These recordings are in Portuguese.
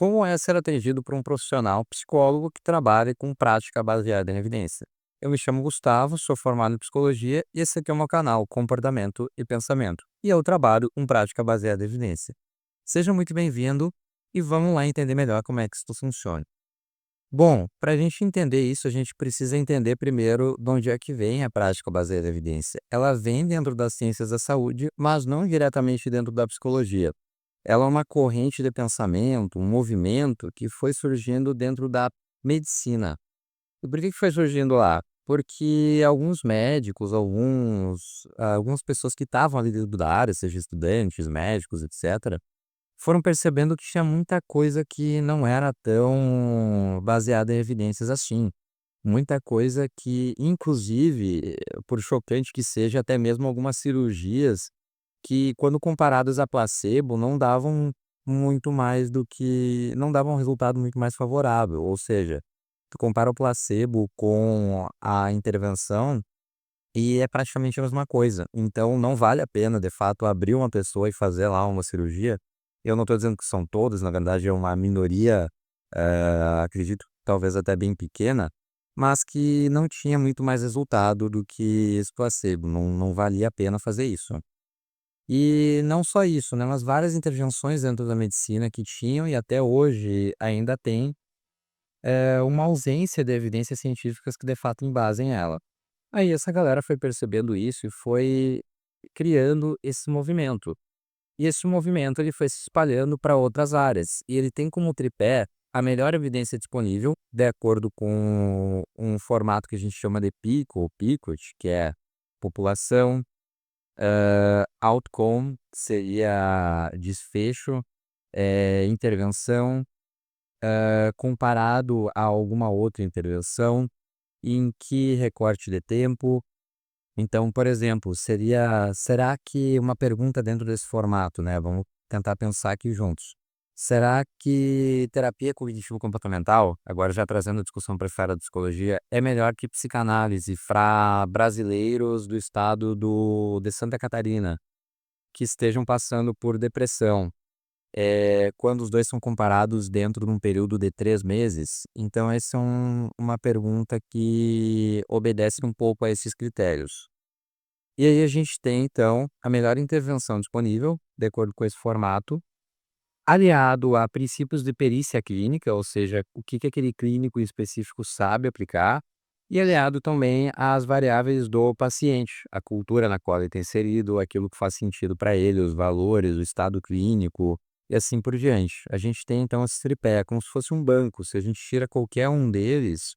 Como é ser atendido por um profissional psicólogo que trabalha com prática baseada em evidência? Eu me chamo Gustavo, sou formado em psicologia e esse aqui é o meu canal Comportamento e Pensamento. E eu trabalho com prática baseada em evidência. Seja muito bem-vindo e vamos lá entender melhor como é que isso funciona. Bom, para a gente entender isso, a gente precisa entender primeiro de onde é que vem a prática baseada em evidência. Ela vem dentro das ciências da saúde, mas não diretamente dentro da psicologia. Ela é uma corrente de pensamento, um movimento que foi surgindo dentro da medicina. E por que foi surgindo lá? Porque alguns médicos, algumas pessoas que estavam ali dentro da área, seja estudantes, médicos, etc., foram percebendo que tinha muita coisa que não era tão baseada em evidências assim. Muita coisa que, inclusive, por chocante que seja, até mesmo algumas cirurgias que, quando comparadas a placebo, não davam um resultado muito mais favorável, ou seja, tu compara o placebo com a intervenção e é praticamente a mesma coisa. Então não vale a pena, de fato, abrir uma pessoa e fazer lá uma cirurgia. Eu não estou dizendo que são todos, na verdade é uma minoria, acredito talvez até bem pequena, mas que não tinha muito mais resultado do que esse placebo, não valia a pena fazer isso. E não só isso, né, mas várias intervenções dentro da medicina que tinham e até hoje ainda tem, uma ausência de evidências científicas que de fato embasem ela. Aí essa galera foi percebendo isso e foi criando esse movimento. E esse movimento ele foi se espalhando para outras áreas, e ele tem como tripé a melhor evidência disponível, de acordo com um formato que a gente chama de PICO ou PICOT, que é população, outcome seria desfecho, intervenção, comparado a alguma outra intervenção, em que recorte de tempo. Então, por exemplo, será que uma pergunta dentro desse formato, né, vamos tentar pensar aqui juntos. Será que terapia cognitivo-comportamental, agora já trazendo a discussão para fora da psicologia, é melhor que psicanálise para brasileiros do estado de Santa Catarina, que estejam passando por depressão, quando os 2 são comparados dentro de um período de 3 meses? Então essa é uma pergunta que obedece um pouco a esses critérios. E aí a gente tem então a melhor intervenção disponível, de acordo com esse formato, aliado a princípios de perícia clínica, ou seja, o que que aquele clínico específico sabe aplicar, e aliado também às variáveis do paciente, a cultura na qual ele está inserido, aquilo que faz sentido para ele, os valores, o estado clínico e assim por diante. A gente tem então esse tripé, como se fosse um banco, se a gente tira qualquer um deles,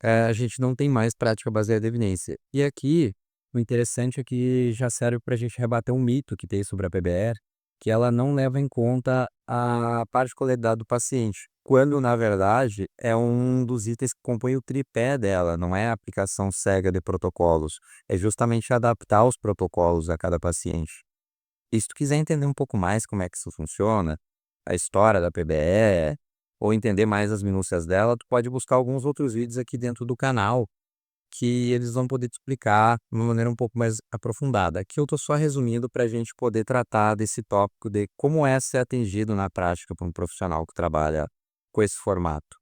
a gente não tem mais prática baseada em evidência. E aqui, o interessante é que já serve para a gente rebater um mito que tem sobre a PBR, que ela não leva em conta a particularidade do paciente, quando na verdade é um dos itens que compõe o tripé dela, não é a aplicação cega de protocolos, é justamente adaptar os protocolos a cada paciente. E se tu quiser entender um pouco mais como é que isso funciona, a história da PBE, ou entender mais as minúcias dela, tu pode buscar alguns outros vídeos aqui dentro do canal, que eles vão poder te explicar de uma maneira um pouco mais aprofundada. Aqui eu tô só resumindo para a gente poder tratar desse tópico de como é ser atendido na prática por um profissional que trabalha com esse formato.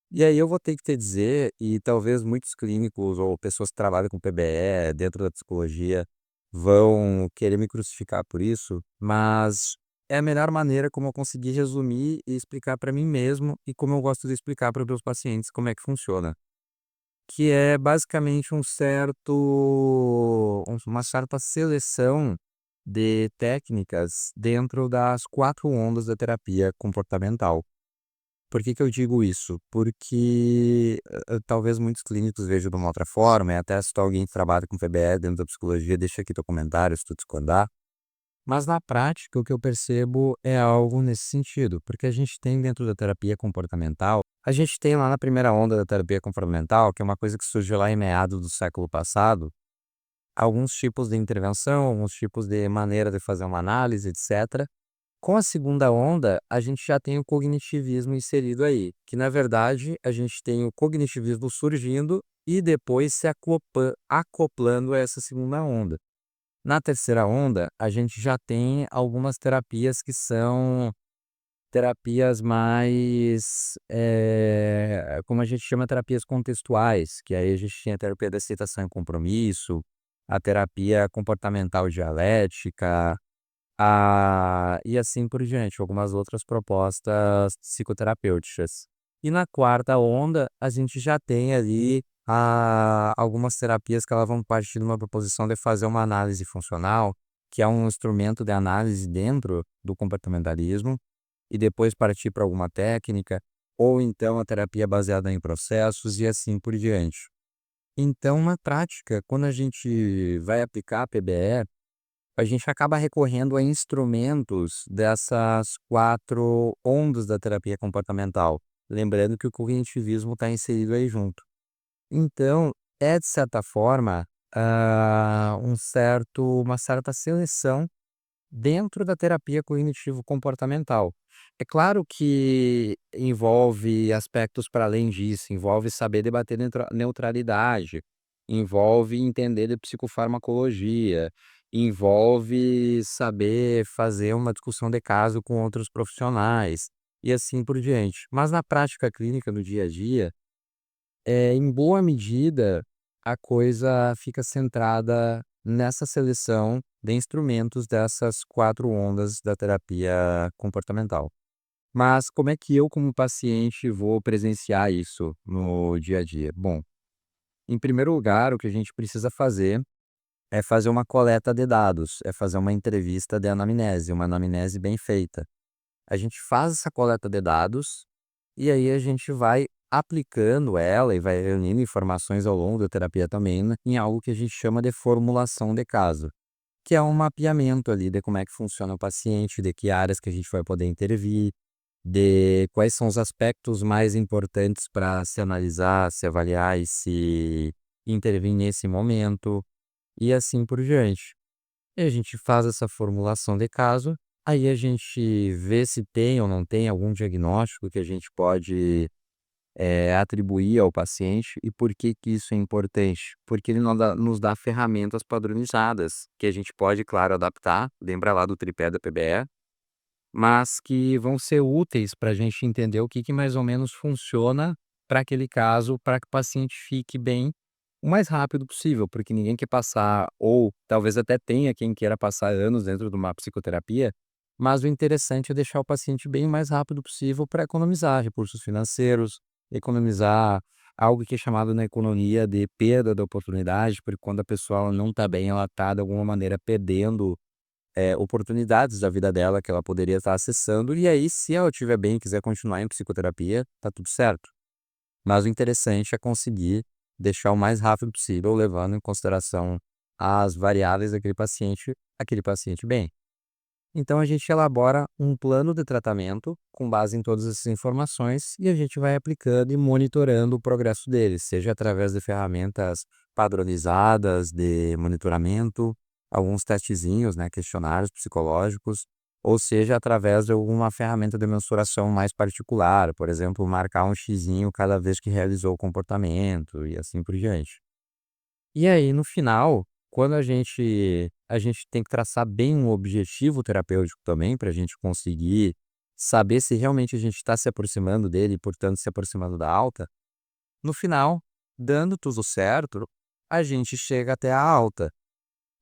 E aí eu vou ter que te dizer, e talvez muitos clínicos ou pessoas que trabalham com PBE dentro da psicologia vão querer me crucificar por isso, mas é a melhor maneira como eu consegui resumir e explicar para mim mesmo e como eu gosto de explicar para os meus pacientes como é que funciona. Que é basicamente uma certa seleção de técnicas dentro das 4 ondas da terapia comportamental. Por que que eu digo isso? Porque, talvez muitos clínicos vejam de uma outra forma, e até se tu é alguém que trabalha com PBE dentro da psicologia, deixa aqui teu comentário se tu discordar. Mas na prática, o que eu percebo é algo nesse sentido, porque a gente tem dentro da terapia comportamental, a gente tem lá na primeira onda da terapia comportamental, que é uma coisa que surgiu lá em meados do século passado, alguns tipos de intervenção, alguns tipos de maneira de fazer uma análise, etc. Com a segunda onda, a gente já tem o cognitivismo inserido aí, que na verdade a gente tem o cognitivismo surgindo e depois se acoplando a essa segunda onda. Na terceira onda, a gente já tem algumas terapias que são terapias mais, como a gente chama, terapias contextuais, que aí a gente tinha a terapia da aceitação e compromisso, a terapia comportamental dialética, e assim por diante, algumas outras propostas psicoterapêuticas. E na quarta onda, a gente já tem ali algumas terapias que elas vão partir de uma proposição de fazer uma análise funcional, que é um instrumento de análise dentro do comportamentalismo, e depois partir para alguma técnica, ou então a terapia baseada em processos e assim por diante. Então, na prática, quando a gente vai aplicar a PBE, a gente acaba recorrendo a instrumentos dessas 4 ondas da terapia comportamental, lembrando que o cognitivismo está inserido aí junto. Então, é de certa forma, uma certa seleção dentro da terapia cognitivo-comportamental. É claro que envolve aspectos para além disso, envolve saber debater neutralidade, envolve entender de psicofarmacologia, envolve saber fazer uma discussão de caso com outros profissionais, e assim por diante. Mas na prática clínica, no dia a dia, em boa medida, a coisa fica centrada nessa seleção de instrumentos dessas 4 ondas da terapia comportamental. Mas como é que eu, como paciente, vou presenciar isso no dia a dia? Bom, em primeiro lugar, o que a gente precisa fazer é fazer uma coleta de dados, é fazer uma entrevista de anamnese, uma anamnese bem feita. A gente faz essa coleta de dados e aí a gente vai aplicando ela e vai reunindo informações ao longo da terapia também, né, em algo que a gente chama de formulação de caso, que é um mapeamento ali de como é que funciona o paciente, de que áreas que a gente vai poder intervir, de quais são os aspectos mais importantes para se analisar, se avaliar e se intervir nesse momento, e assim por diante. E a gente faz essa formulação de caso, aí a gente vê se tem ou não tem algum diagnóstico que a gente pode, atribuir ao paciente. E por que que isso é importante? Porque ele nos dá ferramentas padronizadas, que a gente pode, claro, adaptar, lembra lá do tripé da PBE, mas que vão ser úteis para a gente entender o que que mais ou menos funciona para aquele caso, para que o paciente fique bem o mais rápido possível, porque ninguém quer passar, ou talvez até tenha quem queira passar anos dentro de uma psicoterapia, mas o interessante é deixar o paciente bem o mais rápido possível para economizar recursos financeiros, economizar algo que é chamado na economia de perda da oportunidade, porque quando a pessoa ela não está bem, ela está de alguma maneira perdendo oportunidades da vida dela que ela poderia estar acessando, e aí se ela estiver bem e quiser continuar em psicoterapia, tá tudo certo. Mas o interessante é conseguir deixar o mais rápido possível, levando em consideração as variáveis daquele paciente, aquele paciente bem. Então a gente elabora um plano de tratamento com base em todas essas informações e a gente vai aplicando e monitorando o progresso dele, seja através de ferramentas padronizadas de monitoramento, alguns testezinhos, né, questionários psicológicos, ou seja através de alguma ferramenta de mensuração mais particular, por exemplo, marcar um xizinho cada vez que realizou o comportamento e assim por diante. E aí, no final, quando a gente tem que traçar bem um objetivo terapêutico também, para a gente conseguir saber se realmente a gente está se aproximando dele e, portanto, se aproximando da alta, no final, dando tudo certo, a gente chega até a alta.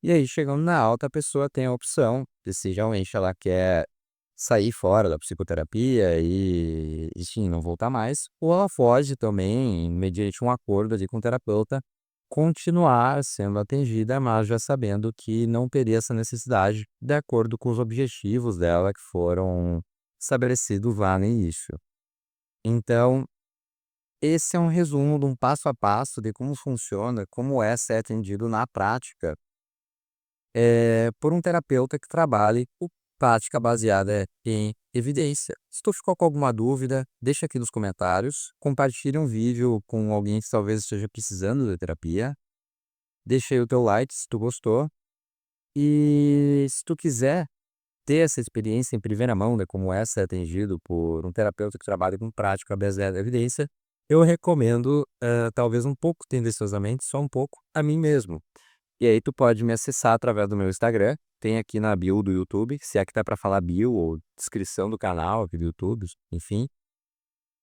E aí, chegando na alta, a pessoa tem a opção de se realmente ela quer sair fora da psicoterapia e, enfim, não voltar mais, ou ela pode também, mediante um acordo ali com o terapeuta, continuar sendo atendida, mas já sabendo que não teria essa necessidade, de acordo com os objetivos dela que foram estabelecidos lá no início. Então, esse é um resumo de um passo a passo de como funciona, como é ser atendido na prática, por um terapeuta que trabalhe com prática baseada em evidência. Se tu ficou com alguma dúvida, deixa aqui nos comentários, compartilha um vídeo com alguém que talvez esteja precisando de terapia, deixa aí o teu like se tu gostou, e se tu quiser ter essa experiência em primeira mão de como é ser atendido por um terapeuta que trabalha com prática baseada em evidência, eu recomendo, talvez um pouco tendenciosamente, só um pouco, a mim mesmo. E aí tu pode me acessar através do meu Instagram, tem aqui na bio do YouTube, se é que tá para falar bio ou descrição do canal aqui do YouTube, enfim.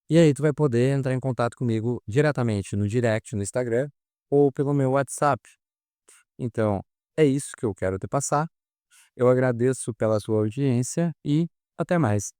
E aí tu vai poder entrar em contato comigo diretamente no direct no Instagram ou pelo meu WhatsApp. Então, é isso que eu quero te passar. Eu agradeço pela sua audiência e até mais.